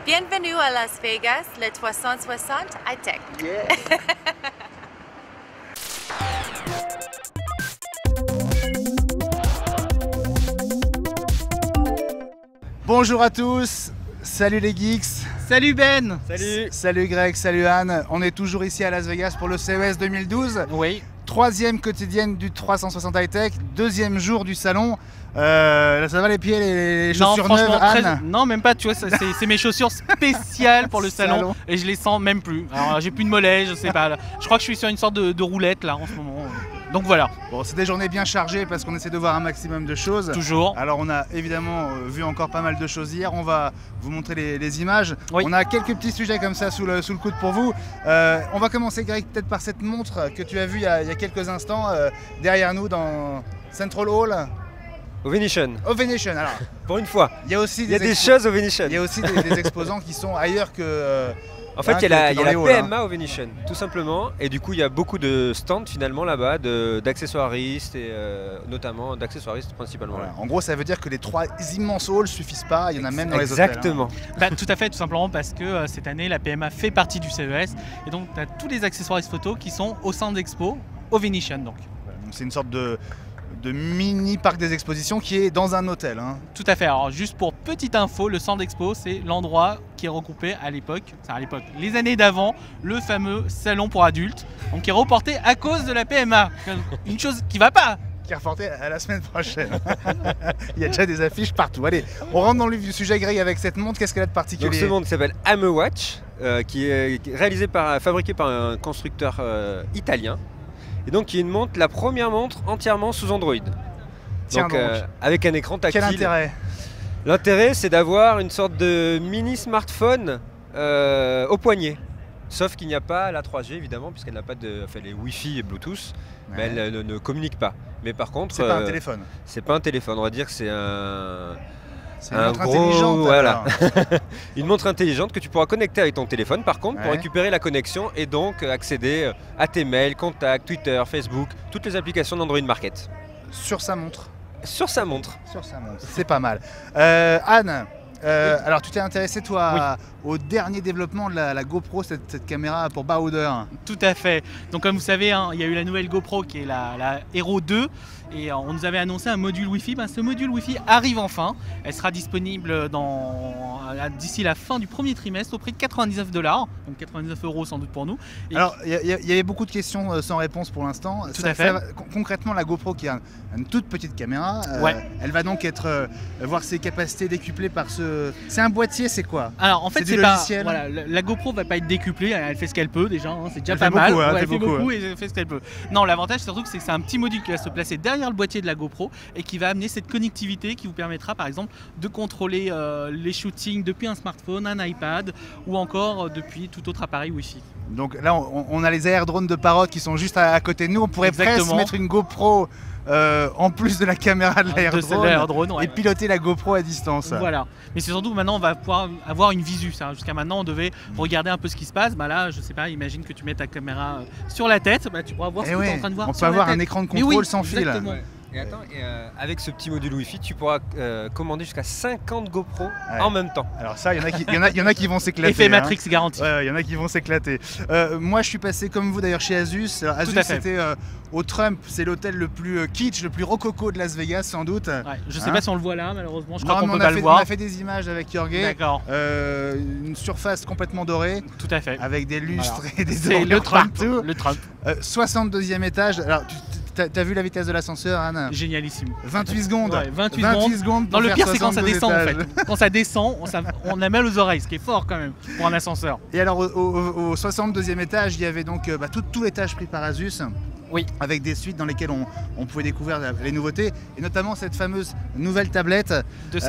Bienvenue à Las Vegas, le 360 High-Tech. Yeah. Bonjour à tous, salut les geeks. Salut Ben. Salut Greg, salut Anne. On est toujours ici à Las Vegas pour le CES 2012. Oui. Troisième quotidienne du 360 High-Tech, deuxième jour du salon. Là, ça va les pieds, les chaussures neuves, Anne? Non, même pas, tu vois, c'est mes chaussures spéciales pour le salon et je les sens même plus. Alors j'ai plus de mollets, je sais pas. Je crois que je suis sur une sorte de roulette là en ce moment. Donc voilà. Bon, c'est des journées bien chargées parce qu'on essaie de voir un maximum de choses. Toujours. Alors on a évidemment vu encore pas mal de choses hier. On va vous montrer les images. Oui. On a quelques petits sujets comme ça sous le coude pour vous. On va commencer, Greg, peut-être par cette montre que tu as vue il y a quelques instants derrière nous dans Central Hall. Au Venetian. Au Venetian, alors. Pour une fois. Il y a aussi des choses au Venetian. Il y a aussi des exposants qui sont ailleurs que. En fait, il y a la halls, PMA au Venetian, tout simplement. Et du coup, il y a beaucoup de stands finalement là-bas d'accessoiristes et notamment d'accessoiristes principalement. Voilà. En gros, ça veut dire que les trois immenses halls suffisent pas. Il y en a même dans les hôtels. Exactement. Bah, tout à fait, tout simplement parce que cette année, la PMA fait partie du CES et donc tu as tous les accessoiristes photo qui sont au centre d'expo au Venetian. Donc c'est une sorte de mini parc des expositions qui est dans un hôtel. Hein. Tout à fait. Alors juste pour petite info, le centre d'expo, c'est l'endroit qui est regroupé à l'époque, les années d'avant, le fameux salon pour adultes, donc qui est reporté à cause de la PMA. Une chose qui va pas. Qui est reporté à la semaine prochaine. Il y a déjà des affiches partout. Allez, on rentre dans le vif du sujet, Greg, avec cette montre. Qu'est-ce qu'elle a de particulier? Donc, ce montre s'appelle Amewatch, qui est fabriqué par un constructeur italien. Et donc qui est une montre, la première montre entièrement sous Android. Tiens donc, avec un écran tactile. Quel intérêt? L'intérêt, c'est d'avoir une sorte de mini smartphone au poignet. Sauf qu'il n'y a pas la 3G évidemment, puisqu'elle n'a pas les Wi-Fi et Bluetooth, mais elle ne communique pas. Mais par contre, c'est pas un téléphone. C'est pas un téléphone, on va dire que c'est c'est une montre intelligente. Voilà. Une montre intelligente que tu pourras connecter avec ton téléphone par contre pour récupérer la connexion et donc accéder à tes mails, contacts, Twitter, Facebook, toutes les applications d'Android Market. Sur sa montre. Sur sa montre. Sur sa montre. C'est pas mal. Anne, alors tu t'es intéressé toi au dernier développement de la GoPro, cette caméra pour baroudeur. Tout à fait. Donc comme vous savez, il y a eu la nouvelle GoPro qui est la Hero 2 et on nous avait annoncé un module Wi-Fi. Ce module Wi-Fi arrive enfin. Elle sera disponible d'ici la fin du premier trimestre au prix de 99 $, donc 99 € sans doute pour nous. Et alors il y avait beaucoup de questions sans réponse pour l'instant. Tout à fait. Concrètement, la GoPro qui a une toute petite caméra, elle va donc voir ses capacités décuplées par ce... C'est un boîtier, c'est quoi? Alors en fait, c'est pas, voilà, la GoPro va pas être décuplée, elle fait ce qu'elle peut déjà, c'est déjà pas mal. Elle fait beaucoup et elle fait ce qu'elle peut. Non, l'avantage surtout c'est que c'est un petit module qui va se placer derrière le boîtier de la GoPro et qui va amener cette connectivité qui vous permettra par exemple de contrôler les shootings depuis un smartphone, un iPad ou encore depuis tout autre appareil Wi-Fi. Donc là on a les aérodrones de Parrot qui sont juste à côté de nous, on pourrait presque mettre une GoPro en plus de la caméra de l'aérodrone et piloter la GoPro à distance. Voilà, mais c'est surtout maintenant on va pouvoir avoir une visu. Jusqu'à maintenant on devait regarder un peu ce qui se passe. Là je sais pas, imagine que tu mets ta caméra sur la tête, tu pourras voir ce que tu es en train de voir. On peut avoir un écran de contrôle sans fil. Et attends, avec ce petit module Wi-Fi, tu pourras commander jusqu'à 50 GoPro en même temps. Alors ça, il y en a qui vont s'éclater. Effet Matrix garanti. Il y en a qui vont s'éclater. Moi, je suis passé comme vous d'ailleurs chez Asus. Alors, Asus, c'était au Trump, c'est l'hôtel le plus kitsch, le plus rococo de Las Vegas sans doute. Je sais pas si on le voit là, malheureusement. Je crois qu'on peut pas le voir. voir. On a fait des images avec Jorge. D'accord. Une surface complètement dorée. Tout à fait. Avec des lustres et des dorures partout. Le Trump. 62e étage. Alors, t'as vu la vitesse de l'ascenseur, Anne? Génialissime. 28 secondes. 28 secondes. Non, le pire c'est quand ça descend en fait. Quand ça descend, on a mal aux oreilles, ce qui est fort quand même pour un ascenseur. Et alors au 62e étage, il y avait donc tout l'étage pris par Asus. Oui. Avec des suites dans lesquelles on pouvait découvrir les nouveautés, et notamment cette fameuse nouvelle tablette de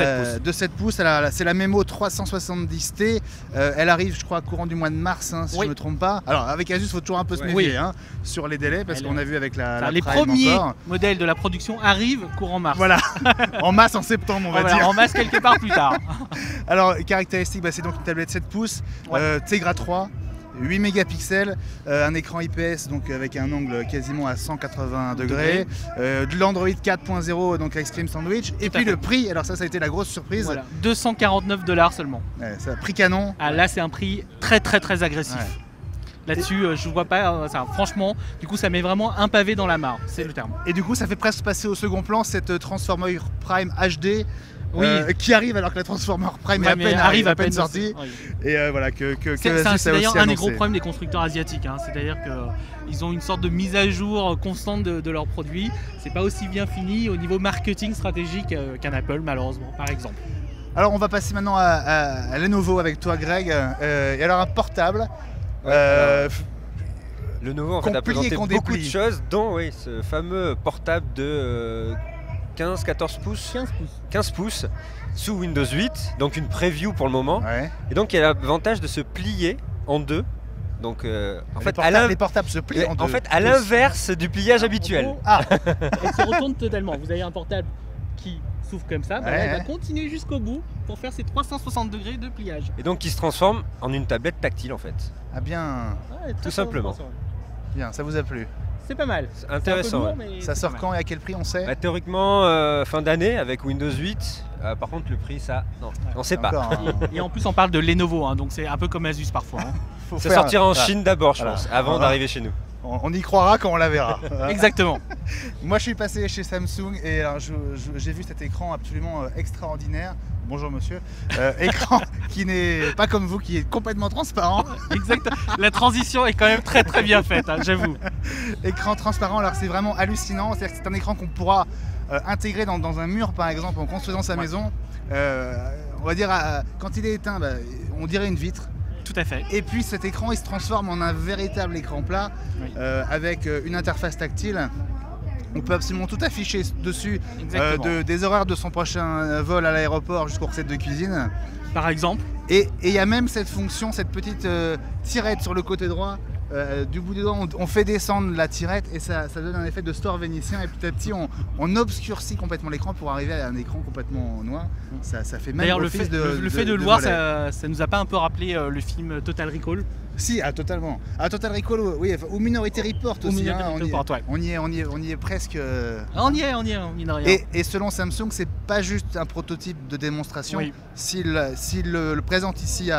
7 pouces. C'est la Memo 370T. Elle arrive, je crois, courant du mois de mars, si je ne me trompe pas. Alors avec Asus, il faut toujours un peu se méfier sur les délais, parce qu'on a vu avec les premiers modèles de la production arrivent courant mars. Voilà, en masse en septembre, on va dire. En masse quelque part plus tard. Alors, caractéristique, c'est donc une tablette 7 pouces, Tegra 3. 8 mégapixels, un écran IPS donc avec un angle quasiment à 180 degrés, de l'Android 4.0 donc Extreme Sandwich, et puis le prix, alors ça a été la grosse surprise. Voilà, 249 $ seulement. Ouais, ça, prix canon. Ah, là c'est un prix très agressif. Ouais. Là-dessus, je vois pas, franchement, du coup ça met vraiment un pavé dans la mare, c'est le terme. Et du coup ça fait presque passer au second plan cette Transformer Prime HD. Oui. Qui arrive alors que la Transformer Prime arrive à peine sortie. Oui. Et voilà, c'est d'ailleurs un des gros problèmes des constructeurs asiatiques. Hein. C'est-à-dire qu'ils ont une sorte de mise à jour constante de leurs produits. C'est pas aussi bien fini au niveau marketing stratégique qu'un Apple, malheureusement, par exemple. Alors on va passer maintenant à Lenovo avec toi, Greg. Et alors un portable. Lenovo en fait, a présenté beaucoup de choses, dont ce fameux portable de 15 pouces sous Windows 8, donc une preview pour le moment. Ouais. Et donc il y a l'avantage de se plier en deux. Donc en fait, les portables se plient en deux. En fait, à l'inverse du pliage habituel. Elle se retourne totalement. Vous avez un portable qui s'ouvre comme ça, elle va continuer jusqu'au bout pour faire ses 360 degrés de pliage. Et donc qui se transforme en une tablette tactile en fait. Ah bien, tout simplement. Bien, ça vous a plu? C'est pas mal. C'est intéressant. Lourd, ça sort quand et à quel prix, on sait? Théoriquement, fin d'année avec Windows 8. Par contre, le prix, ça, non, on sait pas. Et en plus, on parle de Lenovo, hein, donc c'est un peu comme Asus parfois. Hein. Ça sortira en Chine d'abord, je pense, avant d'arriver chez nous. On y croira quand on la verra. Exactement. Moi, je suis passé chez Samsung et j'ai vu cet écran absolument extraordinaire. Bonjour monsieur. Écran qui n'est pas comme vous, qui est complètement transparent. Exactement. La transition est quand même très bien faite, hein, j'avoue. Écran transparent, alors c'est vraiment hallucinant. C'est-à-dire que c'est un écran qu'on pourra intégrer dans un mur, par exemple, en construisant sa maison. On va dire, quand il est éteint, on dirait une vitre. Tout à fait. Et puis cet écran, il se transforme en un véritable écran plat avec une interface tactile. On peut absolument tout afficher dessus, des horaires de son prochain vol à l'aéroport jusqu'aux recettes de cuisine. Par exemple. Et il y a même cette fonction, cette petite tirette sur le côté droit. Du bout du doigt, on fait descendre la tirette et ça donne un effet de store vénitien. Et petit à petit, on obscurcit complètement l'écran pour arriver à un écran complètement noir. Ça fait même d'ailleurs, le fait de le voir, ça nous a pas un peu rappelé le film Total Recall? Si, totalement. Total Recall, oui, ou Minority Report aussi. On y est presque. On y est, mine de rien. Et selon Samsung, c'est pas juste un prototype de démonstration. Oui. S'il le présente ici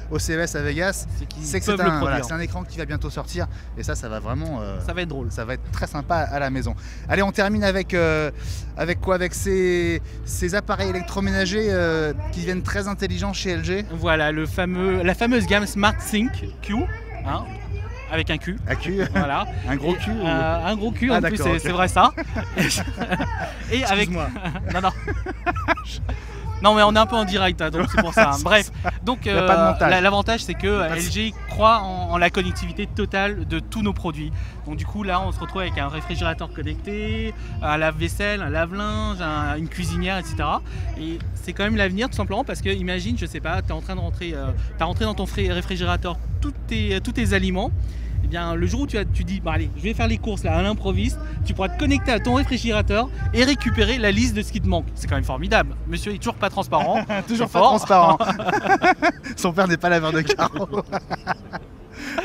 au CES à Vegas, c'est que c'est un écran qui va bientôt sortir. Et ça va vraiment. Ça va être drôle. Ça va être très sympa à la maison. Allez, on termine avec quoi? Avec ces appareils électroménagers qui deviennent très intelligents chez LG. Voilà, la fameuse gamme SmartSync Q, hein, avec un Q. Un Q. Voilà. Un gros cul. Un gros cul, en plus, c'est vrai ça. Et avec. Non. Non, mais on est un peu en direct, hein, donc c'est pour ça. Hein. Bref, donc l'avantage, c'est que LG croit en la connectivité totale de tous nos produits. Donc du coup, là, on se retrouve avec un réfrigérateur connecté, un lave-vaisselle, un lave-linge, une cuisinière, etc. Et c'est quand même l'avenir, tout simplement, parce que imagine, je sais pas, tu es en train de rentrer, t'as rentré dans ton réfrigérateur tous tes aliments. Eh bien, le jour où tu dis, allez, je vais faire les courses là, à l'improviste, tu pourras te connecter à ton réfrigérateur et récupérer la liste de ce qui te manque. C'est quand même formidable. Monsieur est toujours pas transparent. Toujours pas transparent. Son père n'est pas laveur de carreaux.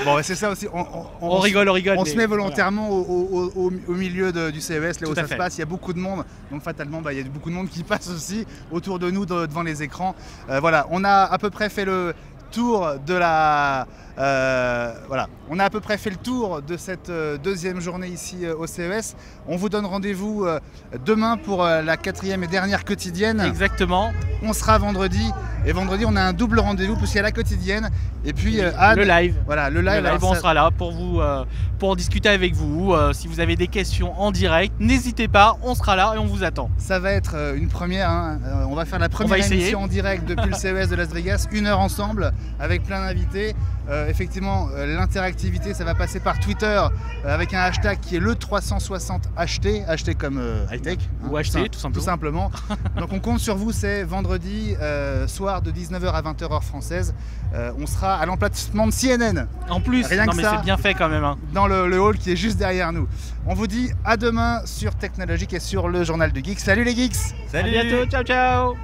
Bon, c'est ça aussi. On rigole. On se met volontairement au milieu du CES, là où ça se passe. Il y a beaucoup de monde. Donc, fatalement, il y a beaucoup de monde qui passe aussi autour de nous, devant les écrans. Voilà, on a à peu près fait le tour de on a à peu près fait le tour de cette deuxième journée ici au CES. On vous donne rendez-vous demain pour la 4e et dernière quotidienne. Exactement. On sera vendredi. Et vendredi, on a un double rendez-vous puisqu'il y a la quotidienne et puis Anne, le live. Voilà, le live. On sera là pour vous, pour discuter avec vous. Si vous avez des questions en direct, n'hésitez pas. On sera là et on vous attend. Ça va être une première. Hein. On va faire la première émission en direct depuis le CES de Las Vegas, 1 heure ensemble avec plein d'invités. Effectivement, l'interactivité, ça va passer par Twitter avec un hashtag qui est le 360HT, acheté comme high-tech. Ou acheté, tout simplement. Donc on compte sur vous, c'est vendredi soir de 19h à 20h heure française. On sera à l'emplacement de CNN. En plus, mais c'est bien fait quand même. Hein. Dans le hall qui est juste derrière nous. On vous dit à demain sur Technologique et sur le Journal du Geek. Salut les geeks! Salut! À bientôt, ciao!